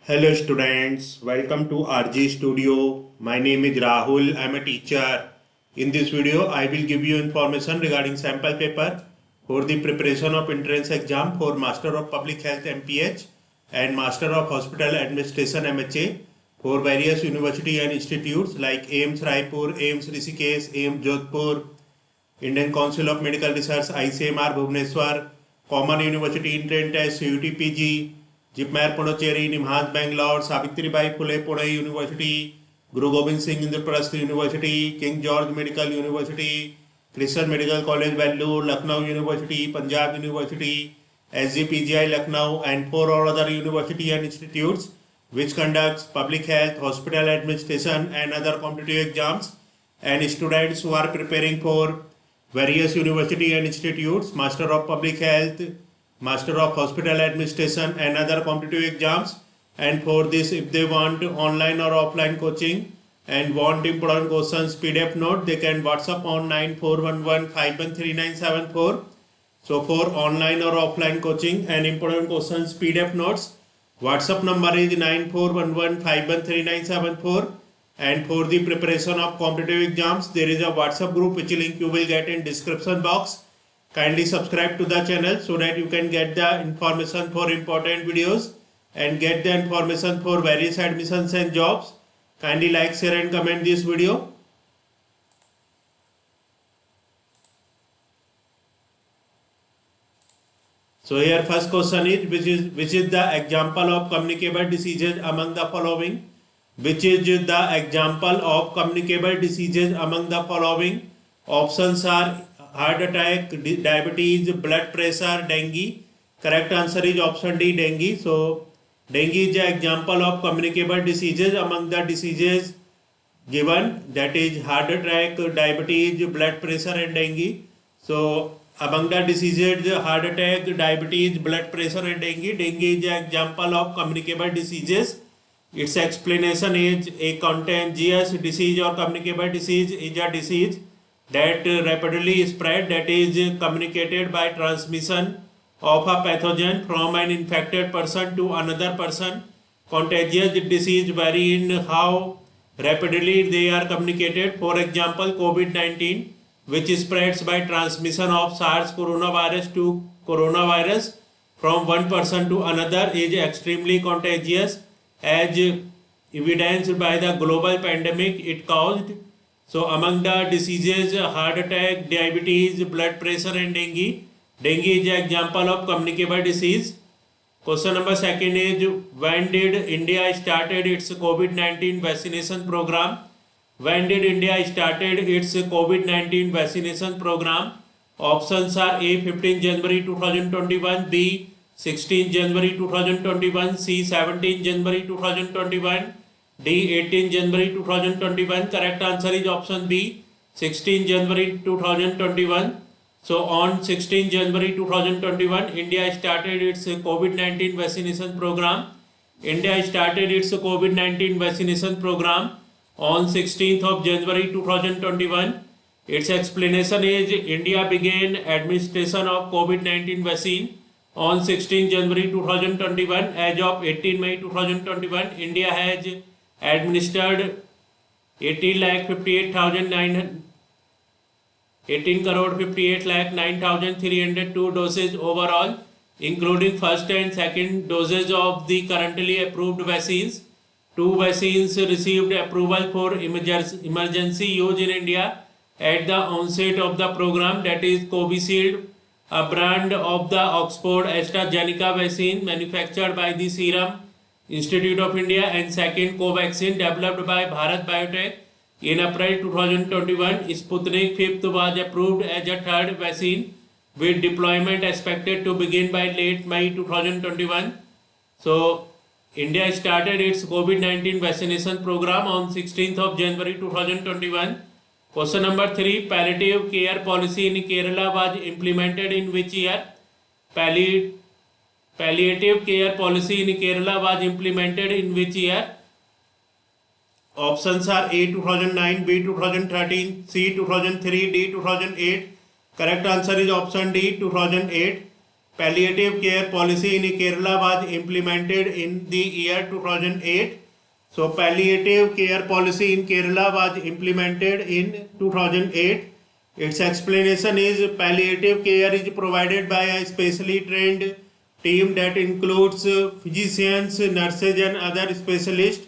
Hello students, welcome to RG Studio. My name is Rahul. I am a teacher. In this video, I will give you information regarding sample paper for the preparation of entrance exam for Master of Public Health MPH and Master of Hospital Administration MHA for various university and institutes like AIIMS Raipur, AIIMS Rishikesh, AIIMS Jodhpur, Indian Council of Medical Research ICMR Bhubaneswar, Common University Entrance Test CUT PG, JIPMER Puducherry, NIMHANS Bangalore, Savitribai Phule Pune University, Guru Gobind Singh Indraprastha University, King George Medical University, Christian Medical College Vellore, Lucknow University, Punjab University, SGPGI Lucknow, and four or other university and institutes which conducts public health, hospital administration and other competitive exams, and students who are preparing for various university and institutes, Master of Public Health, Master of Hospital Administration and other competitive exams. And for this, if they want online or offline coaching and want important questions PDF note, they can WhatsApp on 9411513974. So for online or offline coaching and important questions PDF notes, WhatsApp number is 9411513974. And for the preparation of competitive exams, there is a WhatsApp group which link you will get in description box. Kindly subscribe to the channel so that you can get the information for important videos and get the information for various admissions and jobs. Kindly like, share and comment this video. So here first question is which is the example of communicable diseases among the following? Which is the example of communicable diseases among the following? Options are heart attack, diabetes, blood pressure, dengue. Correct answer is option D, dengue. So dengue is the example of communicable diseases among the diseases given, that is heart attack, diabetes, blood pressure and dengue. So among the diseases, heart attack, diabetes, blood pressure and dengue, dengue is the example of communicable diseases. Its explanation is a contagious disease or communicable disease is a disease that rapidly spread, that is communicated by transmission of a pathogen from an infected person to another person. Contagious disease vary in how rapidly they are communicated. For example, COVID-19, which spreads by transmission of SARS coronavirus to coronavirus from one person to another, is extremely contagious as evidenced by the global pandemic it caused. So among the diseases, heart attack, diabetes, blood pressure and dengue. Dengue is the example of communicable disease. Question number second is when did India started its COVID-19 vaccination program? When did India started its COVID-19 vaccination program? Options are A 15 January 2021, B 16 January 2021, C 17 January 2021, D 18 January 2021. Correct answer is option B 16 January 2021. So on 16 January 2021, India started its COVID-19 vaccination program. India started its COVID-19 vaccination program on 16th of January 2021. Its explanation is India began administration of COVID-19 vaccine on 16 January 2021. As of 18 May 2021, India has administered 18,58,9,302 doses overall, including first and second doses of the currently approved vaccines. Two vaccines received approval for emergency use in India at the onset of the program, that is Covishield, a brand of the Oxford AstraZeneca vaccine manufactured by the Serum Institute of India, and second Covaxin developed by Bharat Biotech in April 2021. Sputnik 5th was approved as a third vaccine with deployment expected to begin by late May 2021. So India started its COVID-19 vaccination program on 16th of January 2021. Question number 3. Palliative care policy in Kerala was implemented in which year? Palliative care policy in Kerala was implemented in which year? Options are A 2009, B 2013, C 2003, D 2008. Correct answer is option D 2008. palliative care policy in Kerala was implemented in the year 2008? So palliative care policy in Kerala was implemented in 2008. Its explanation is palliative care is provided by a specially trained team that includes physicians, nurses and other specialists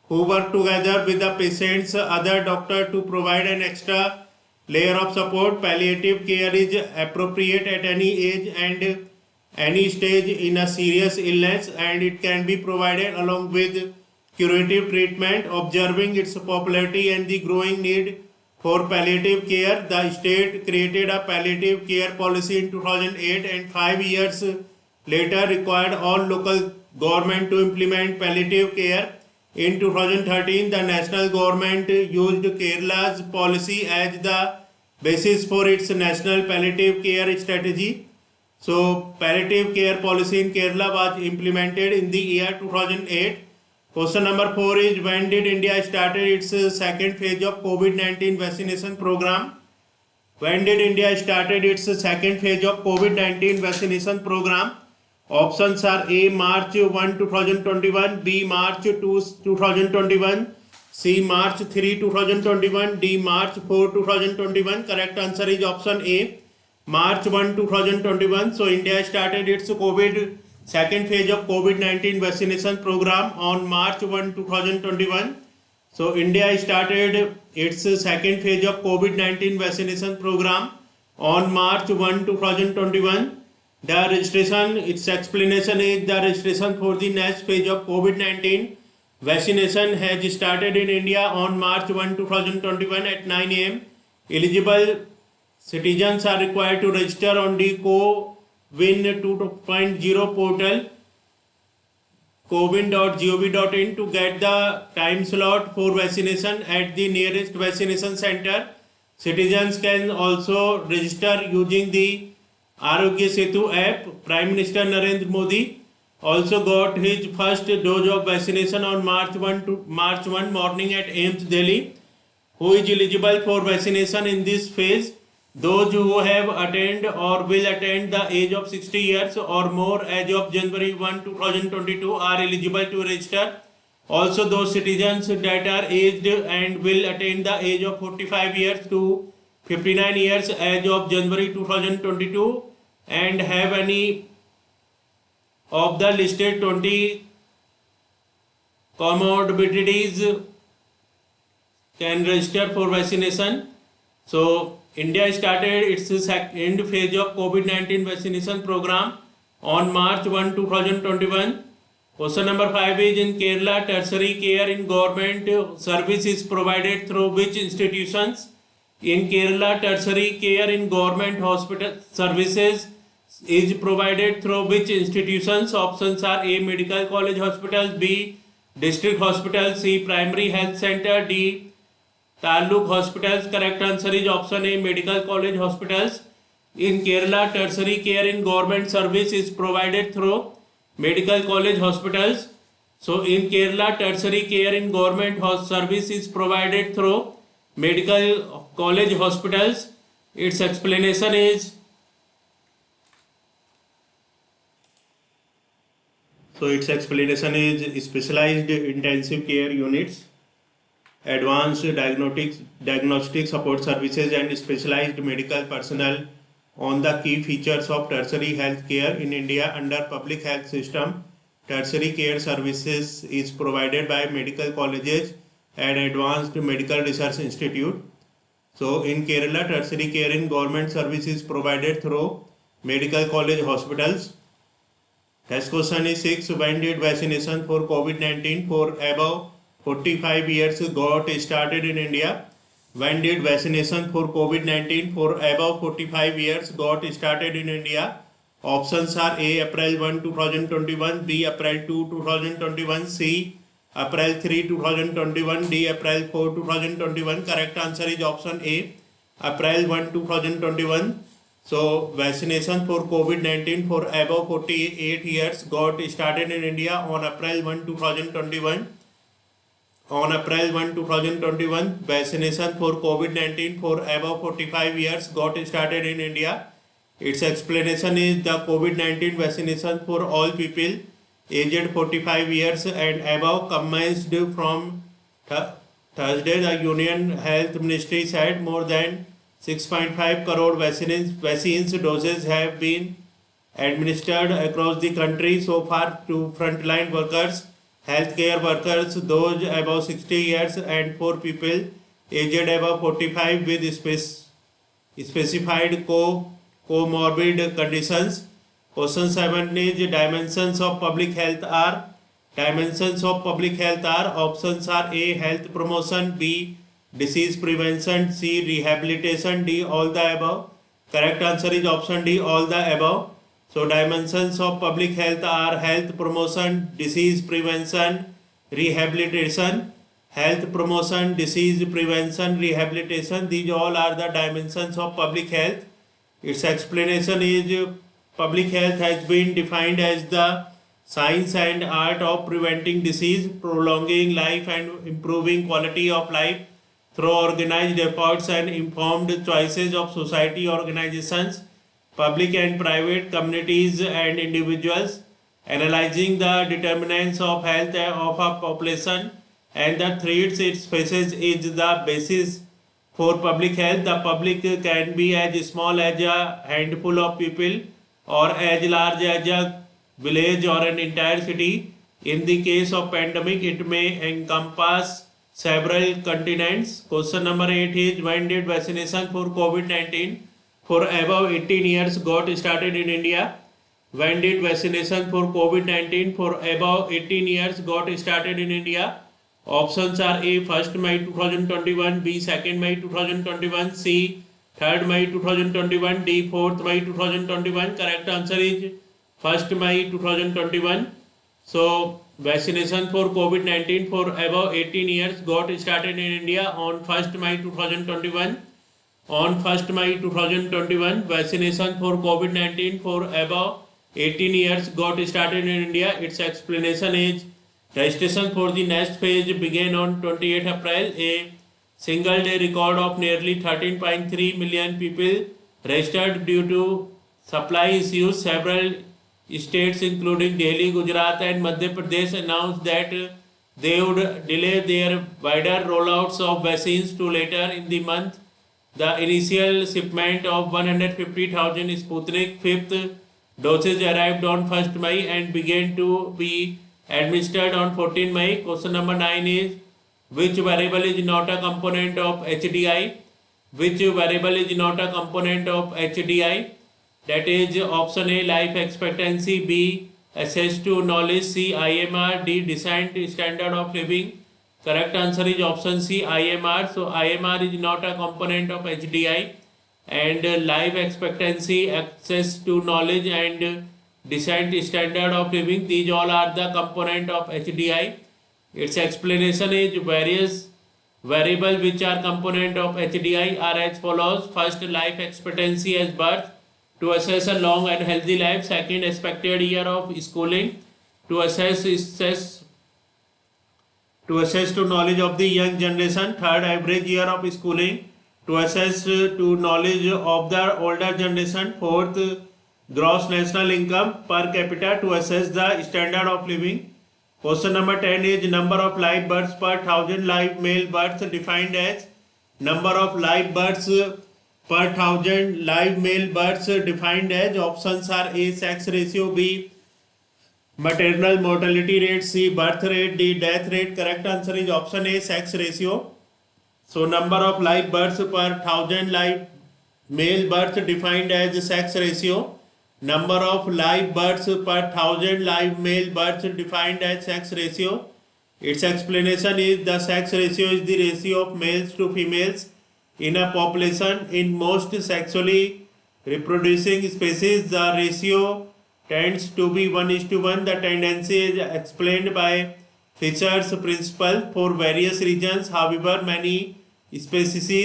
who work together with the patient's other doctor to provide an extra layer of support. Palliative care is appropriate at any age and any stage in a serious illness, and it can be provided along with curative treatment. Observing its popularity and the growing need for palliative care, the state created a palliative care policy in 2008 and 5 years later required all local government to implement palliative care. In 2013, the national government used Kerala's policy as the basis for its national palliative care strategy. So, palliative care policy in Kerala was implemented in the year 2008. Question number 4 is, when did India started its second phase of COVID-19 vaccination program? When did India started its second phase of COVID-19 vaccination program? Options are A. March 1, 2021, B. March 2, 2021, C. March 3, 2021, D. March 4, 2021. Correct answer is option A. March 1, 2021. So India started its second phase of COVID-19 vaccination program on March 1, 2021. So India started its second phase of COVID-19 vaccination program on March 1, 2021. The registration, its explanation is, the registration for the next phase of COVID-19 vaccination has started in India on March 1, 2021 at 9 am. Eligible citizens are required to register on the CoWIN 2.0 portal cowin.gov.in to get the time slot for vaccination at the nearest vaccination center. Citizens can also register using the Arogya Setu app. Prime Minister Narendra Modi also got his first dose of vaccination on March 1 morning at AIIMS Delhi. Who is eligible for vaccination in this phase? Those who have attained or will attain the age of 60 years or more as of January 1, 2022 are eligible to register. Also, those citizens that are aged and will attain the age of 45 years to 59 years as of January 2022 and have any of the listed 20 comorbidities can register for vaccination. So India started its second phase of COVID-19 vaccination program on March 1, 2021. Question number 5 is, in Kerala, tertiary care in government service is provided through which institutions? In Kerala, tertiary care in government hospital services is provided through which institutions? Options are A. Medical college hospitals, B. district hospitals, C. primary health center, D. Taluk hospitals. Correct answer is option A. Medical college hospitals. In Kerala, tertiary care in government service is provided through medical college hospitals. So in Kerala, tertiary care in government service is provided through medical college hospitals. Its explanation is, specialized intensive care units, advanced diagnostic support services and specialized medical personnel on the key features of tertiary health care in India under public health system. Tertiary care services is provided by medical colleges and advanced medical research institute. So in Kerala, tertiary care in government service is provided through medical college hospitals. Next question is 6. When did vaccination for COVID-19 for above 45 years got started in India? When did vaccination for COVID-19 for above 45 years got started in India? Options are A. April 1, 2021, B. April 2, 2021, C. April 3, 2021, D. April 4, 2021. Correct answer is option A. April 1, 2021. So vaccination for COVID-19 for above 48 years got started in India on April 1, 2021. On April 1, 2021, vaccination for COVID-19 for above 45 years got started in India. Its explanation is the COVID-19 vaccination for all people aged 45 years and above commenced from Thursday. The Union Health Ministry said more than 6.5 crore vaccines doses have been administered across the country so far to frontline workers, healthcare workers, those above 60 years, and for people aged above 45 with specified comorbid conditions. Question 7 is dimensions of public health are. Dimensions of public health are, options are A. Health promotion, B. Disease prevention, C. Rehabilitation, D. All the above. Correct answer is option D. All the above. So dimensions of public health are health promotion, disease prevention, rehabilitation. Health promotion, disease prevention, rehabilitation. These all are the dimensions of public health. Its explanation is public health has been defined as the science and art of preventing disease, prolonging life and improving quality of life through organized efforts and informed choices of society, organizations, public and private communities and individuals, analyzing the determinants of health of a population and the threats it faces is the basis for public health. The public can be as small as a handful of people or as large as a village or an entire city. In the case of pandemic, it may encompass several continents. Question number 8 is when did vaccination for COVID-19 for above 18 years got started in India? When did vaccination for COVID-19 for above 18 years got started in India? Options are A. 1st May 2021, B. 2nd May 2021, C. 3rd May 2021, D. 4th May 2021. Correct answer is 1st May 2021. So vaccination for COVID-19 for above 18 years got started in India on 1st May 2021. On 1st May 2021, vaccination for COVID-19 for above 18 years got started in India. Its explanation is registration for the next phase began on 28 April. A single day record of nearly 13.3 million people registered due to supply issues. Several states including Delhi, Gujarat and Madhya Pradesh announced that they would delay their wider rollouts of vaccines to later in the month. The initial shipment of 150,000 Sputnik 5th doses arrived on 1st May and began to be administered on 14 May. Question number 9 is which variable is not a component of HDI? Which variable is not a component of HDI? That is option A life expectancy, B access to knowledge, C IMR, D decent standard of living. Correct answer is option C IMR. So IMR is not a component of HDI, and life expectancy, access to knowledge and decent standard of living, these all are the component of HDI. Its explanation is various variables which are component of HDI are as follows. First, life expectancy as birth to assess a long and healthy life. Second, expected year of schooling to assess to knowledge of the young generation. Third, average year of schooling to assess to knowledge of the older generation. Fourth, gross national income per capita to assess the standard of living. Question number 10 is number of live births per 1000 live male births defined as number of live births per 1000 live male births defined as. Options are A sex ratio, B maternal mortality rate, C birth rate, D death rate. Correct answer is option A sex ratio. So number of live births per 1000 live male births defined as sex ratio. Number of live births per 1000 live male births defined as sex ratio. Its explanation is the sex ratio is the ratio of males to females in a population. In most sexually reproducing species, the ratio tends to be 1:1. The tendency is explained by Fisher's principle for various reasons. However, many species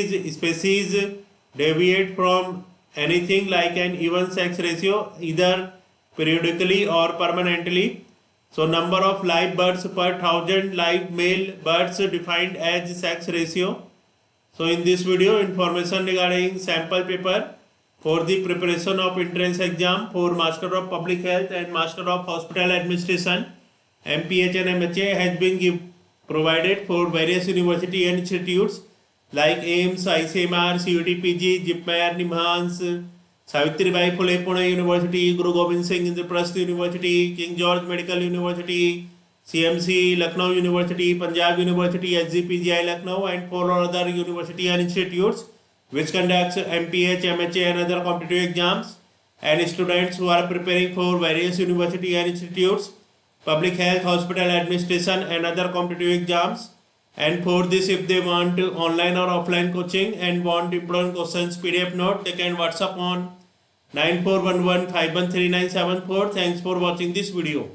deviate from anything like an even sex ratio either periodically or permanently. So number of live births per 1000 live male births defined as sex ratio. So in this video, information regarding sample paper for the preparation of entrance exam for Master of Public Health and Master of Hospital Administration, MPH and MHA has been provided for various university and institutes like AIMS, ICMR, CUTPG, JIPMER, NIMHANS, Savitribai Phule Pune University, Guru Gobind Singh Indraprastha University, King George Medical University, CMC, Lucknow University, Punjab University, SGPGI Lucknow, and 4 other university and institutes which conducts MPH, MHA and other competitive exams, and students who are preparing for various university and institutes, public health, hospital administration and other competitive exams. And for this, if they want online or offline coaching and want important questions PDF note, they can WhatsApp on 9411513974. Thanks for watching this video.